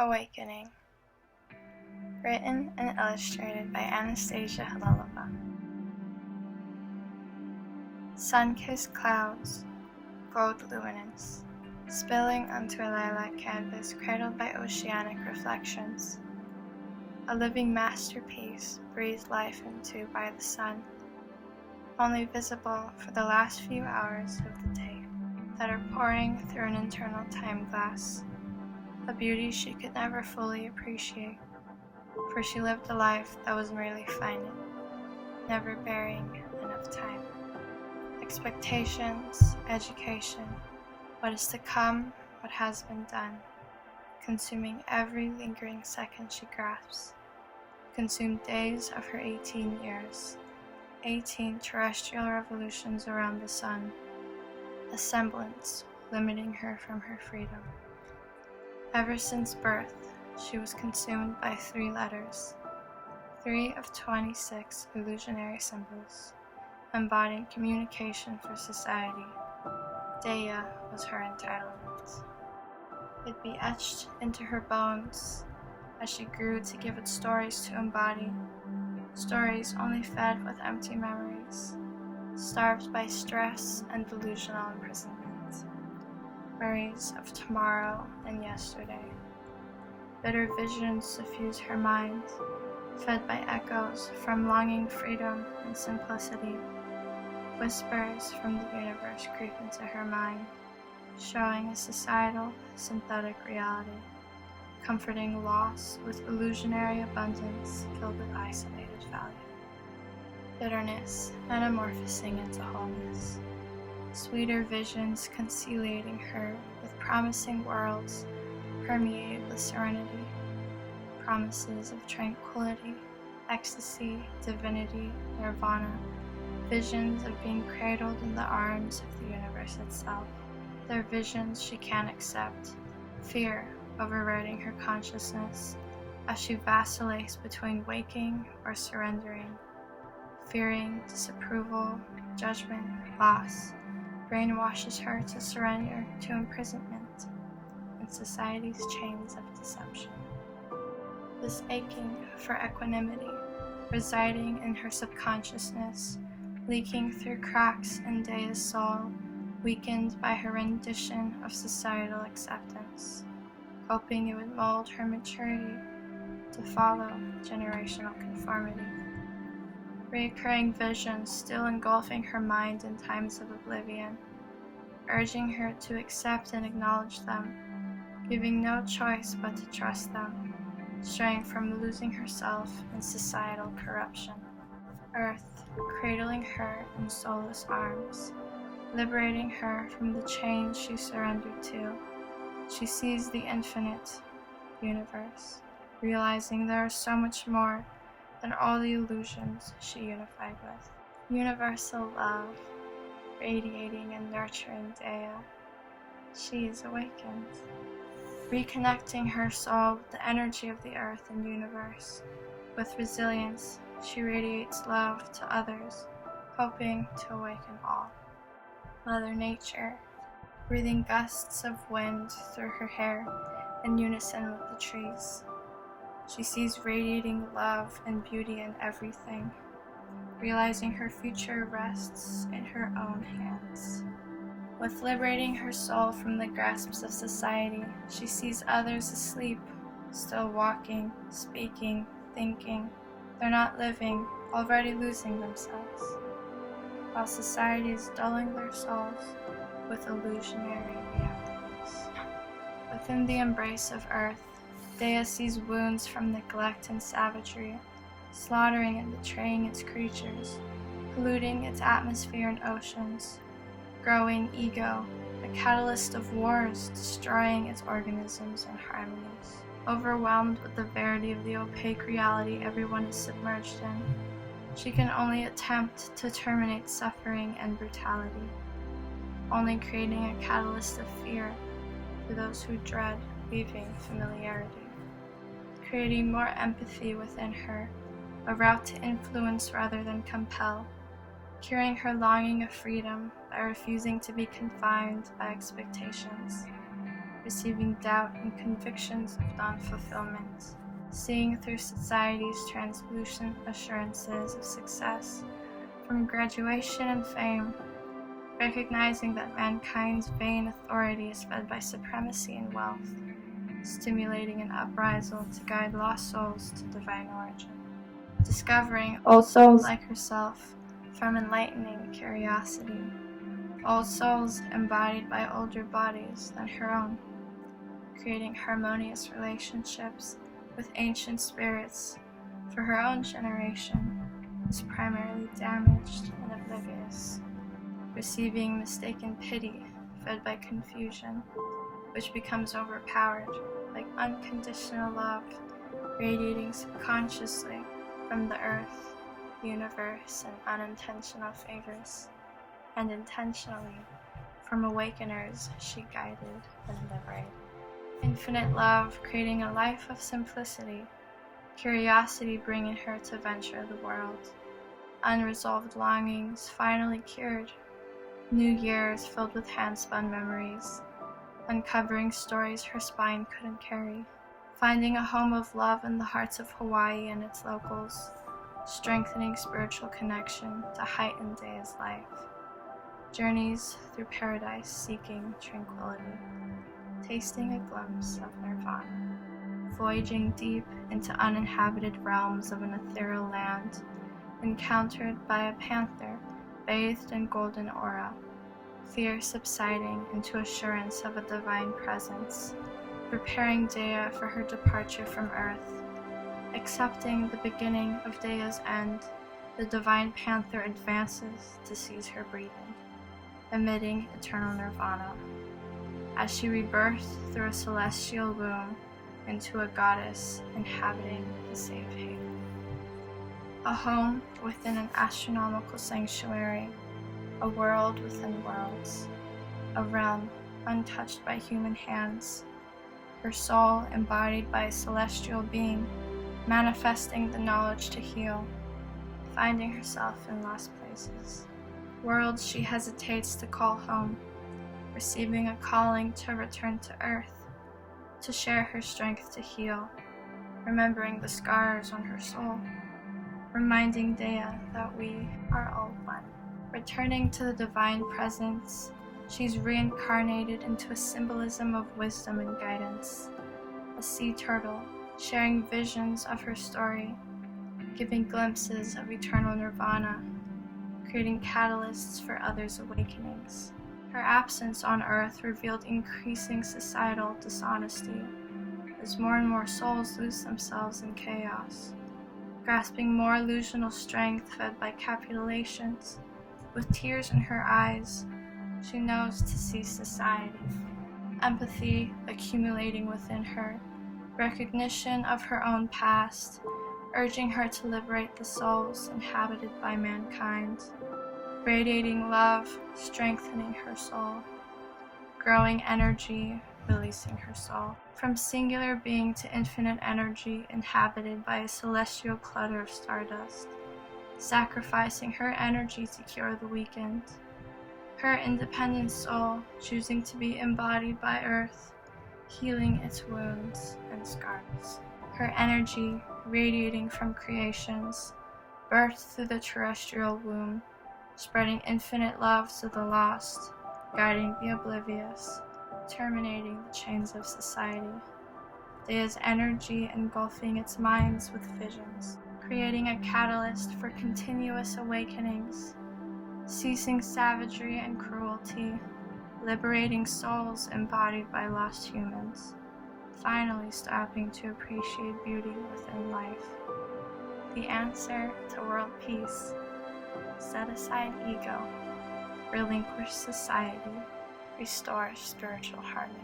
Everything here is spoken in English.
Awakening. Written and illustrated by Anastasia Khalilova. Sun-kissed clouds, gold luminance, spilling onto a lilac canvas cradled by oceanic reflections. A living masterpiece breathed life into by the sun, only visible for the last few hours of the day that are pouring through an internal time glass, a beauty she could never fully appreciate, for she lived a life that was merely finite, never bearing enough time. Expectations, education, what is to come, what has been done, consuming every lingering second she grasps, consumed days of her 18 years, 18 terrestrial revolutions around the sun, a semblance limiting her from her freedom. Ever since birth, she was consumed by 3 letters, 3 of 26 illusionary symbols, embodying communication for society. Dea was her entitlement. It'd be etched into her bones as she grew to give it stories to embody, stories only fed with empty memories, starved by stress and delusional imprisonment. Worries of tomorrow and yesterday. Bitter visions suffuse her mind, fed by echoes from longing freedom and simplicity. Whispers from the universe creep into her mind, showing a societal, synthetic reality, comforting loss with illusionary abundance filled with isolated value. Bitterness metamorphosing into wholeness. Sweeter visions conciliating her with promising worlds permeated with serenity, promises of tranquility, ecstasy, divinity, nirvana, visions of being cradled in the arms of the universe itself. They're visions she can't accept, fear overriding her consciousness as she vacillates between waking or surrendering, fearing disapproval, judgment, loss, brainwashes her to surrender to imprisonment in society's chains of deception. This aching for equanimity, residing in her subconsciousness, leaking through cracks in Dea's soul, weakened by her rendition of societal acceptance, hoping it would mold her maturity to follow generational conformity. Reoccurring visions still engulfing her mind in times of oblivion, urging her to accept and acknowledge them, giving no choice but to trust them, straying from losing herself in societal corruption. Earth cradling her in soulless arms, liberating her from the chains she surrendered to. She sees the infinite universe, realizing there is so much more than all the illusions she unified with. Universal love, radiating and nurturing Dea. She is awakened, reconnecting her soul with the energy of the earth and universe. With resilience, she radiates love to others, hoping to awaken all. Mother Nature, breathing gusts of wind through her hair in unison with the trees. She sees radiating love and beauty in everything, realizing her future rests in her own hands. With liberating her soul from the grasps of society, she sees others asleep, still walking, speaking, thinking. They're not living, already losing themselves, while society is dulling their souls with illusionary realities. Within the embrace of earth, Dea sees wounds from neglect and savagery, slaughtering and betraying its creatures, polluting its atmosphere and oceans, growing ego, a catalyst of wars, destroying its organisms and harmonies. Overwhelmed with the verity of the opaque reality everyone is submerged in, she can only attempt to terminate suffering and brutality, only creating a catalyst of fear for those who dread leaving familiarity, creating more empathy within her, a route to influence rather than compel, curing her longing of freedom by refusing to be confined by expectations, receiving doubt and convictions of non-fulfillment, seeing through society's translucent assurances of success from graduation and fame, recognizing that mankind's vain authority is fed by supremacy and wealth, stimulating an uprisal to guide lost souls to divine origin, discovering old souls like herself from enlightening curiosity, old souls embodied by older bodies than her own, creating harmonious relationships with ancient spirits for her own generation is primarily damaged and oblivious, receiving mistaken pity fed by confusion, which becomes overpowered like unconditional love radiating subconsciously from the earth, universe, and unintentional favors, and intentionally from awakeners she guided and liberated. Infinite love creating a life of simplicity, curiosity bringing her to venture the world, unresolved longings finally cured, new years filled with hand-spun memories, uncovering stories her spine couldn't carry, finding a home of love in the hearts of Hawaii and its locals, strengthening spiritual connection to heighten Dea's life, journeys through paradise seeking tranquility, tasting a glimpse of nirvana, voyaging deep into uninhabited realms of an ethereal land, encountered by a panther bathed in golden aura, fear subsiding into assurance of a divine presence, preparing Dea for her departure from earth, accepting the beginning of Dea's end, the divine panther advances to seize her breathing, emitting eternal nirvana, as she rebirthed through a celestial womb into a goddess inhabiting the safe haven. A home within an astronomical sanctuary, a world within worlds, a realm untouched by human hands, her soul embodied by a celestial being, manifesting the knowledge to heal, finding herself in lost places, worlds she hesitates to call home, receiving a calling to return to earth, to share her strength to heal, remembering the scars on her soul, reminding Dea that we are all one. Returning to the divine presence, she's reincarnated into a symbolism of wisdom and guidance, a sea turtle sharing visions of her story, giving glimpses of eternal nirvana, creating catalysts for others' awakenings. Her absence on Earth revealed increasing societal dishonesty as more and more souls lose themselves in chaos, grasping more illusional strength fed by capitulations. With tears in her eyes, she knows to see society, empathy accumulating within her, recognition of her own past, urging her to liberate the souls inhabited by mankind, radiating love, strengthening her soul, growing energy, releasing her soul, from singular being to infinite energy inhabited by a celestial clutter of stardust, sacrificing her energy to cure the weakened, her independent soul choosing to be embodied by earth, healing its wounds and scars, her energy radiating from creations, birthed through the terrestrial womb, spreading infinite love to the lost, guiding the oblivious, terminating the chains of society. Dea's energy engulfing its minds with visions, creating a catalyst for continuous awakenings, ceasing savagery and cruelty, liberating souls embodied by lost humans, finally stopping to appreciate beauty within life. The answer to world peace: set aside ego, relinquish society, restore spiritual harmony.